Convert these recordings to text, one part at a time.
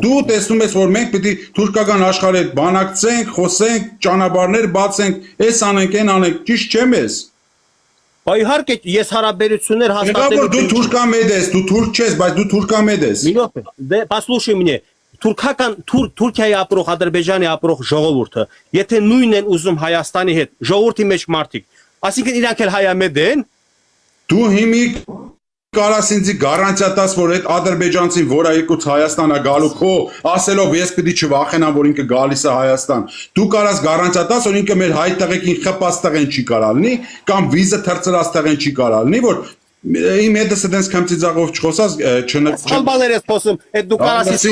Դու տեսնում ես, որ մենք պիտի թուրքական աշխարհի հետ բանակցենք, խոսենք, ճանապարհներ բացենք, այս անենք, այն անենք, ճիշտ չեմ ես։ Բայց իհարկե ես հարաբերություններ հաստատելու։ Եղա որ դու թուրքամետ ես, դու թուրք չես, բայց դու թուրքամետ ես։ Դե послушай мне, Թուրքիայի ապրող, Ադրբեջանի ապրող ժողովուրդը, եթե նույնն են ուզում Հայաստանի հետ, ժողովրդի մեջ մարդիկ, այսինքն իրանք էլ հայամետ են։ Դու հիմիկ կարաս ինձ գարանտիա տաս, որ այդ ադրբեջանցին, որը եկուց Հայաստան է գալու, քո ասելով ես պիտի չվախենամ, որ ինքը գալիս է Հայաստան։ Դու կարաս գարանտիա տաս, որ ինքը մեր հայ տղեկին խփած տղեն չի կարա լինի, կամ վիզը թրծրած տղեն չի կարա լինի, որ իմ հետս այդպես քամծիծաղով չխոսած Բաներ ես խոսում, այդ դու կարաս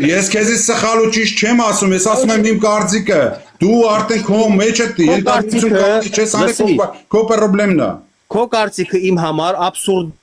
ես քեզի սխալու ճիշտ չեմ ասում, ես ասում եմ իմ կարծիքը։ Դու արդեն քո մեջ ես ենթադրություն չես անել, քո պրոբլեմն է։ Քո կարծիքը իմ համար աբսուրդ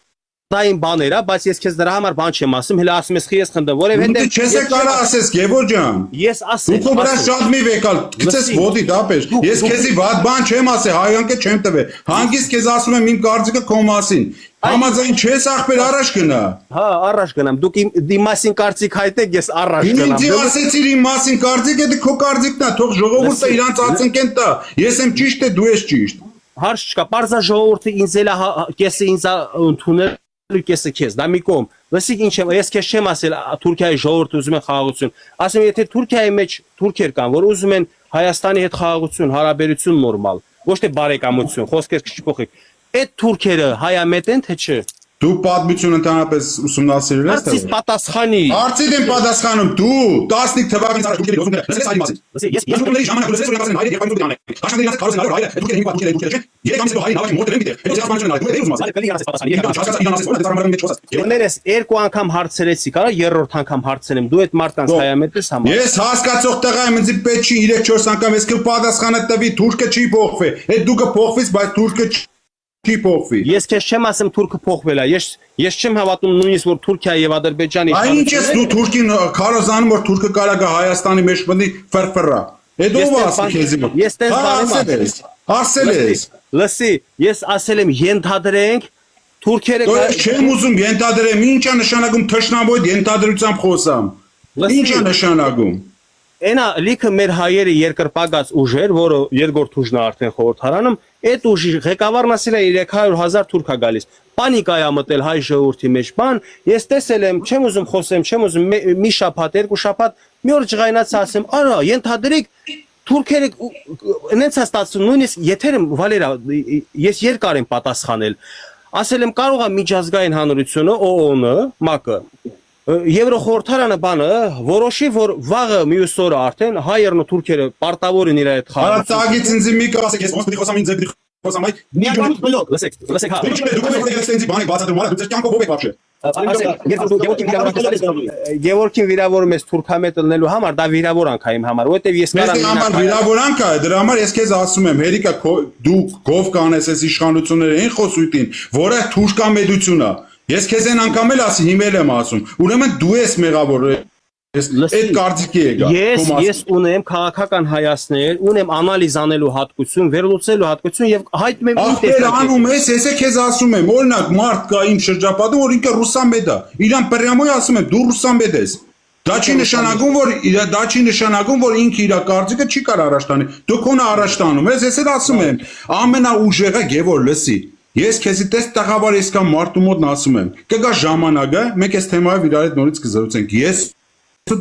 Այն բաներ է, բայց ես քեզ դրա համար բան չեմ ասում, հենց ասում ես խի ես խնդը, որովհետեւ Դու չես կարա ասես, Գևոր ջան։ Ես ասեմ։ Դու վրա շատ մի վեկալ, գցես ոդի դապեր։ Ես քեզի վատ բան չեմ ասել, հայանքը չեմ տվել։ Հանգիստ քեզ ասում եմ իմ կարծիքը քո մասին։ Համաձայն չես ախպեր առաջ գնա։ Հա, առաջ գնամ։ Դուք իմ մասին կարծիք հայտեք, ես առաջ գնամ։ Ինձ ասեցիր իմ մասին կարծիք, դա քո կարծիքն է, թող ժողովուրդը իրանց ածնկեն տա։ Ես եմ ճիշտ, դու ես ճիշտ։ Հարց չկա, բարձա ժողովուրդը ինձ էլ կեսը ինձ ընդունել Կեսը քեզ, դա մի կողմ։ Լսիկ ինչ եմ, ես քեզ չեմ ասել Թուրքիայի ժողովուրդը ուզում են խաղաղություն։ Ասեմ, եթե Թուրքիայի մեջ թուրքեր կան, որ ուզում են Հայաստանի հետ խաղաղություն, հարաբերություն նորմալ, ոչ թե բարեկամություն, խոսքեր չփոխեք։ Այդ թուրքերը հայամետ են թե չէ։ Դու պատմություն ընդհանրապես ուսումնասիրել ես թե։ Հարցից պատասխանի։ Հարցին եմ պատասխանում դու 15 թվականից առաջ դուք եք լսել այս մասին։ Ես դուքների ժամանակ լսել որ ասեն հայրը երկու դու դանեք։ Աշխարհի դրանց կարոս նայր հայրը դուք եք հիմա դուք եք չէ։ Երեք ամսից հայրը նավակի մոտ են դիտել։ Այդ պատմությունը նայր դու եք ուզում ասել։ Կլի ասես պատասխանի։ Ես հասկացա իրան ասես որ դա ծառայական մեջ խոսած։ Ներես երկու անգամ հարցրեցի, կարա երրորդ անգամ հարցնեմ։ Դու այդ մարդկանց հայամետ ես համար։ Ես հասկացող տղա եմ, ինձ պետք չի 3-4 անգամ ես կպատասխանը տվի, թուրքը չի փոխվի։ Այդ դուքը փոխվից, բայց թուրքը չի փոխվի։ Ես քեզ չեմ ասում թուրքը փոխվել է։ Ես չեմ հավատում նույնիսկ որ Թուրքիա եւ Ադրբեջանի Այն ինչ ես դու թուրքին քարոզանում որ թուրքը կարա գա Հայաստանի մեջ մտնի ֆրֆրա։ Այդ ով ասի քեզի մոտ։ Ես տես բանը ասել ես։ Լսի, ես ասել եմ ենթադրենք թուրքերը Ես չեմ ուզում ենթադրեմ, ի՞նչ է նշանակում թշնամոյ ենթադրությամբ խոսամ։ Ի՞նչ է նշանակում։ Այնա լիքը մեր հայերը երկրպագած ուժեր, որը երկրորդ ուժն է արդեն խորհրդարանում, այդ ուժի ղեկավարն ասել է 300,000 թուրք է գալիս։ Պանիկա է մտել հայ ժողովրդի մեջ բան, ես տեսել եմ, չեմ ուզում խոսեմ, չեմ ուզում մի շաբաթ, երկու շաբաթ, մի օր ջղայնացա ասեմ, արա, ենթադրեք թուրքերը նենց է ստացվում, նույնիսկ եթերը Վալերա, ես երկար եմ պատասխանել։ Ասել եմ կարող է միջազգային հանրությունը, ՕՕՆ-ը, ՄԱԿ-ը Եվրոխորհրդարանը բանը որոշի որ վաղը մյուս օրը արդեն հայերն ու թուրքերը պարտավոր են իրար հետ խաղալ։ Հարցագից ինձ մի կասեք, ես ոնց պիտի խոսամ ինձ պիտի խոսամ այ։ Լսեք հա։ Դուք եք բանի բացատրում, դու ձեր կյանքով ով եք вообще։ Գևորգին վիրավորում ես թուրքամետ լնելու համար, դա վիրավորանք է իմ համար, որովհետև ես կարամ համար վիրավորանք է, դրա համար ես քեզ ասում եմ, հերիկա դու գով կանես այս իշխանությունները այն խոսույթին, որը թուրքամետություն է։ Ես քեզ այն անգամ էլ ասի հիմել եմ ասում։ Ուրեմն դու ես մեղավորը։ Այդ կարծիքի եկա։ Ես ունեմ քաղաքական հայացքներ, ունեմ անալիզ անելու հատկություն, վերլուծելու հատկություն եւ հայտնում եմ իմ տեսակետը։ Անում ես, ես քեզ ասում եմ, օրինակ մարդ կա իմ շրջապատում, որ ինքը ռուսամետ է։ Իրան պրյամոյ ասում եմ, դու ռուսամետ ես։ Դա չի նշանակում, որ ինքը իր կարծիքը չի կարող առաջ տանի։ Դու քոնը առաջ տանում ես, ես էլ ասում եմ, ամենաուժեղը Գևոր լսի։ Ես քեզի տես տաղավար ես կամ մարդու մոտ ասում եմ։ Կգա ժամանակը, մենք այս թեմայով իրար հետ նորից կզրուցենք։ Ես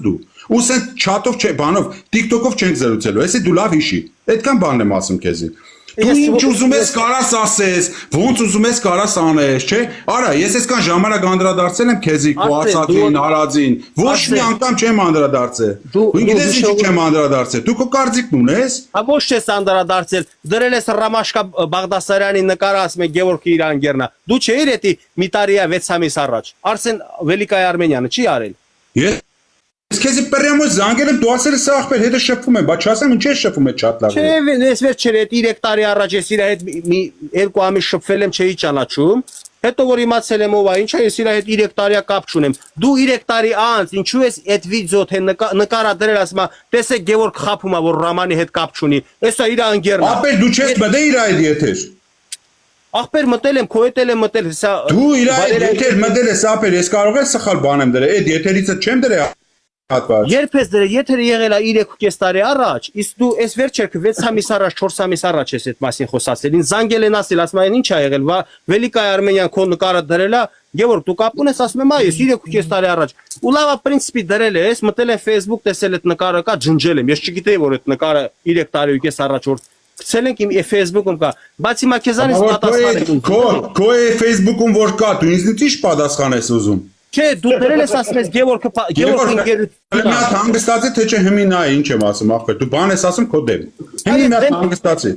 դու։ Ու սեն չաթով չէ, բանով, TikTok-ով չենք զրուցելու։ Էսի դու լավ հիշի։ Այդքան բանն եմ ասում քեզի։ Դու ինչ ուզում ես կարաս ասես, ոնց ուզում ես կարաս անես, չէ՞։ Արա, ես այսքան ժամանակ անդրադարձել եմ քեզի, քո ասածին, արածին։ Ոչ մի անգամ չեմ անդրադարձել։ Դու գիտես ինչ չեմ անդրադարձել։ Դու քո կարծիքն ունես։ Ա ոչ չես անդրադարձել։ Դրել ես Ռամաշկա Բաղդասարյանի նկարը ասում է Գևորգի իր անգերնա։ Դու չէիր էդի մի տարիա 6 ամիս առաջ։ Արսեն Վելիկայ Արմենյանը չի արել։ Ես քեզի պրյամոյ զանգել եմ, դու ասել ես ախպեր, հետը շփվում եմ, բայց չասեմ ինչ ես շփվում է շատ լավ։ Չէ, ես վերջ չէր, այդ 3 տարի առաջ ես իր հետ մի 2 ամիս շփվել եմ, չէի ճանաչում։ Հետո որ իմացել եմ ով է, ինչա ես իր հետ 3 տարիա կապ չունեմ։ Դու 3 տարի անց ինչու ես այդ վիդեո թե նկարա դրել ասում, տեսեք Գևորգ խափում է, որ Ռամանի հետ կապ չունի։ Էսա իր անգերն է։ Ապեր դու չես մտել իր այդ եթեր։ Ախպեր մտել եմ, քո հետ էլ եմ մտել, սա Դու իր այդ եթեր մտել ես, ապեր, ես կարող եմ սխալ բան եմ դրել, այդ եթերից չեմ դրել։ Հատված։ Երբ ես դրել, եթերը եղել է 3.5 տարի առաջ, իսկ դու այս վերջերքը 6 ամիս առաջ, 4 ամիս առաջ ես այդ մասին խոսացել։ Ինձ զանգել են ասել, ասում են ինչ ա եղել, Վելիկայ Արմենիան քո նկարը դրել է, Գևորգ դու կապ ունես, ասում եմ, այ ես 3.5 տարի առաջ։ Ու լավա պրինցիպի դրել ես, մտել եմ Facebook, տեսել այդ նկարը կա, ջնջել եմ։ Ես չգիտեի, որ այդ նկարը 3 տարի ու առաջ որ գցել ենք իմ Facebook-ում կա, բայց հիմա քեզանից պատասխան եմ։ Քո Facebook-ում որ կա, դու ինձ ինչ պատասխան ես ուզում։ Չէ, դու դրել ես ասում ես Գևորգ Մի հատ հանգստացի թե չէ հիմի նայ ինչ եմ ասում ախպեր դու բան ես ասում քո դեմ հիմի մի հատ հանգստացի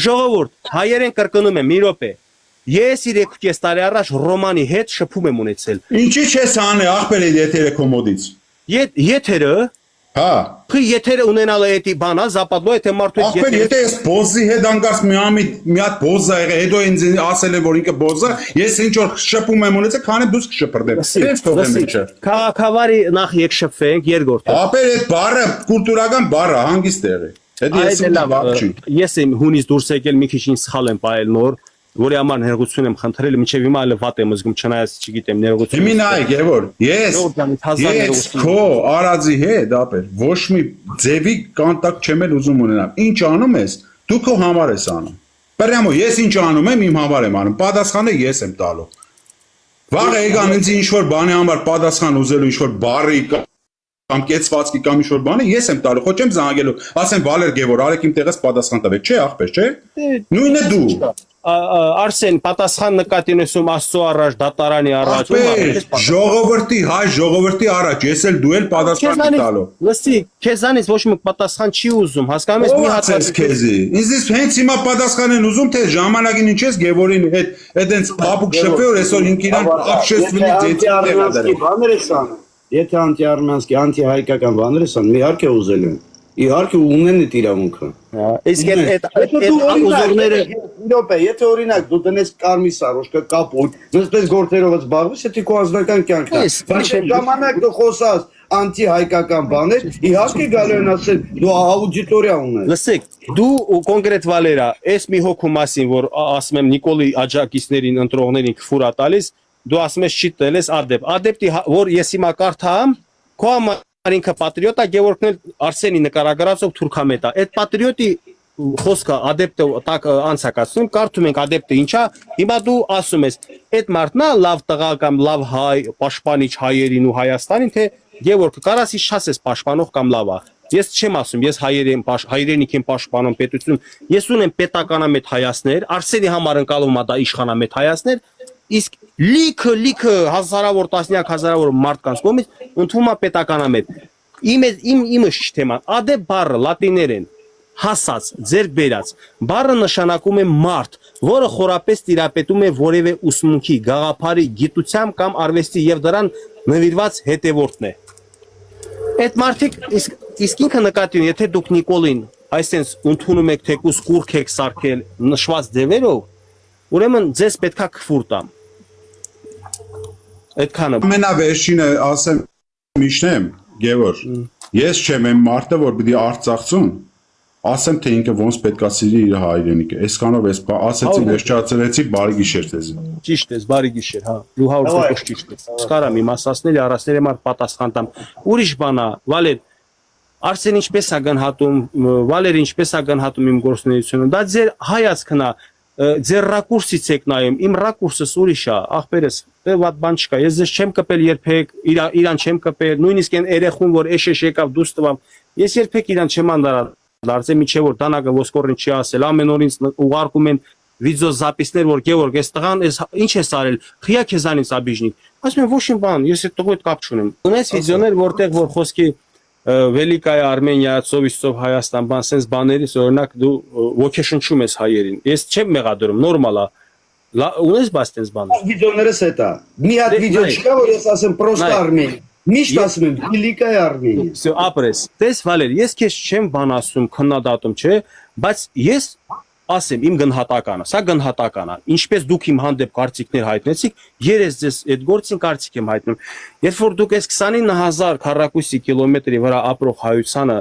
Ժողովուրդ հայերեն կրկնում եմ մի րոպե ես 3.5 տարի առաջ Ռոմանի հետ շփում եմ ունեցել ինչի՞ չես անի ախպեր եթերը կոմոդից եթերը հա Խի եթերը ունենալը էդի բանա զապադլո եթե մարդու ախպեր եթե ես բոզի հետ անգաս մի հատ բոզա եղե հետո ինձ ասել է որ ինքը բոզա ես ինչ որ շփում եմ ունեցել քանի դուս կշփրդեմ ես թողեմ ինչը քաղաքավարի նախ եկ շփվենք երկրորդը ախպեր այդ բառը կուլտուրական բառ է հանգիստ եղե Ես եմ հունից դուրս եկել մի քիչ ինձ սխալ եմ պայել նոր որի համար ներողություն եմ խնդրել մինչև հիմա էլ վատ եմ զգում չնայած չգիտեմ ներողություն Հիմի նայ Գևորգ ես քո արածի հետ ապեր ոչ մի ձևի կոնտակտ չեմ էլ ուզում ունենամ ինչ անում ես դու քո համար ես անում Պրյամո ես ինչ անում եմ իմ համար եմ անում պատասխանը ես եմ տալու Վաղ եկան ինձ ինչ որ բանի համար պատասխան ուզելու ինչ որ բարի կամ կեցվածքի կամ ինչ որ բանը ես եմ տալու ոչ եմ զանգելու ասեմ Վալեր Գևորգ արեք իմ տեղից պատասխան տվեք չէ ախպեր չէ նույնը դու Արսեն պատասխան նկատի ունեցում Աստծո առաջ դատարանի առաջ ժողովրդի հայ ժողովրդի առաջ ես էլ դու էլ պատասխան տալու լսի քեզանից ոչ մի պատասխան չի ուզում հասկանում ես մի հատ քեզի ինձ հենց հիմա պատասխան են ուզում թե ժամանակին ինչ ես Գևորգին հետ այդենց փափուկ շփվի որ այսօր ինքն իրան общественный деятель բաներ ես անում Եթե անտիարմենսկի, անտիհայկական բաներ ես անում, իհարկե ուզել են։ Իհարկե ունեն այդ իրավունքը։ Իսկ այդ ուզորները Իրոպե, եթե օրինակ դու տնես կարմիր սարոշկա կապույտ, նստես գործերով զբաղվես, դա քո անձնական կյանքն է։ Բայց ժամանակ դու խոսած անտիհայկական բաներ, իհարկե գալու են ասել դու աուդիտորիա ունես։ Լսեք, դու կոնկրետ Վալերա, այս մի հոգու մասին, որ ասում եմ Նիկոլի աջակիցներին, ընտրողներին քֆուրա տալիս Դու ասում ես չի տելես ադեպտի որ ես հիմա կարդամ քո համար ինքը պատրիոտ է Գևորգն էլ Արսենի նկարագրածով թուրքամետ է այդ պատրիոտի խոսքը ադեպտը տակ անցակացնում կարդում ենք ադեպտը ինչա հիմա դու ասում ես այդ մարդն է լավ տղա կամ լավ հայ պաշտպանիչ հայերին ու Հայաստանին թե Գևորգը կարաս ինչ չասես պաշտպանող կամ լավ է Ես չեմ ասում, ես հայրենիք եմ պաշտպանում պետություն, ես ունեմ պետականամետ հայացներ, Արսենի համար ընկալում է դա իշխանամետ հայացներ, իսկ լիքը հազարավոր տասնյակ հազարավոր մարդկանց կողմից ընդունում է պետականամետ։ Իմը թեման, ադեպ բառը լատիներեն հասած, ձեռք բերած, բառը նշանակում է մարդ, որը խորապես տիրապետում է որևէ ուսմունքի, գաղափարի, գիտության կամ արվեստի եւ դրան նվիրված հետևորդն է։ Այդ մարդիկ իսկ ինքը նկատի ունի, եթե դուք Նիկոլին այսպես ընդունում եք թեկուս կուրք եք սարքել նշված ձևերով, ուրեմն ձեզ պետքա քֆուր տամ։ Այդքանը ամենավերջինը ասեմ միշտեմ Գևորգ ես չեմ այն մարդը որ պիտի Արցախցուն ասեմ թե ինքը ոնց պետքա սիրի իր հայրենիքը այսքանով ես ասեցի վերջացրեցի բարի գիշեր ձեզ Ճիշտ ես բարի գիշեր հա դու 100% ճիշտ ես ստարամ իմ ասածների առասները մարդ պատասխան տամ ուրիշ բանա Վալեր Արսեն ինչպես է գնահատում Վալերը ինչպես է գնահատում իմ գործունեությունը դա ձեր հայացքն է ձեր ռակուրսից եք նայում իմ ռակուրսս ուրիշ է ախպերս դե վատ բան չկա ես ձեզ չեմ կպել երբեք իրան չեմ կպել նույնիսկ այն երեխուն որ էշեշ եկավ դուրս տվամ ես երբեք իրան չեմ անդրադարձել միջև որ տանակը ոսկորին չի ասել ամեն օր ինձ ուղարկում են վիդեո զապիսներ որ Գևորգ այս տղան այս ինչ է արել խիա քեզանից աբիժնիկ ասում եմ ոչ մի բան ես այդ տղոյդ կապ չունեմ ունես վիդեոներ որտեղ որ խոսքի Վելիկայ Արմենիա Սովիսով Հայաստան բան sense բաներից օրինակ դու ոգեշնչում ես հայերին ես չեմ մեղադրում նորմալ է ունես բաց sense բաներ վիդեոներս էտա մի հատ վիդեո չկա որ ես ասեմ պրոստա Արմենիա միշտ ասում եմ Վելիկայ Արմենիա Всё ապրես տես Վալեր ես քեզ չեմ բան ասում քննադատում չէ բայց ես ասեմ իմ գնահատականը սա գնահատական է ինչպես դուք իմ հանդեպ կարծիքներ հայտնեցիք ես ձեզ այդ գործին կարծիք եմ հայտնում երբ որ դուք այս 29000 քառակուսի կիլոմետրի վրա ապրող հայությանը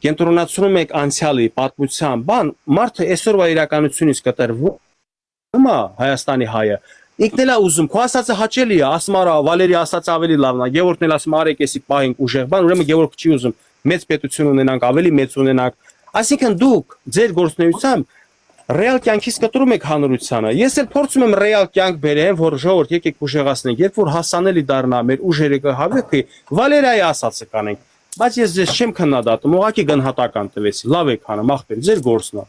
կենտրոնացնում եք անցյալի պատմության բան մարդը այսօրվա իրականությունից կտրվում է Հայաստանի հայը ինքն էլ է ուզում, քո ասածը հաճելի է, ասում արա Վալերի ասածը ավելի լավն է, Գևորգն էլ ասում արեք էսի պահենք ուժեղ բան, ուրեմն Գևորգ չի ուզում մեծ պետություն ունենանք, ավելի մեծ ունենանք։ Այսինքն դուք ձեր գործունեությամբ ռեալ կյանքից կտրում եք հանրությանը։ Ես էլ փորձում եմ ռեալ կյանք բերեմ, որ ժողովուրդ եկեք ուժեղացնենք, երբ որ հասանելի դառնա մեր ուժերը կհավեքի, Վալերիայի ասածը կանենք։ Բայց ես ձեզ չեմ քննադատում, ուղղակի գնահատական տվեցի։ Լավ եք անում, ախպեր, ձեր գործն է։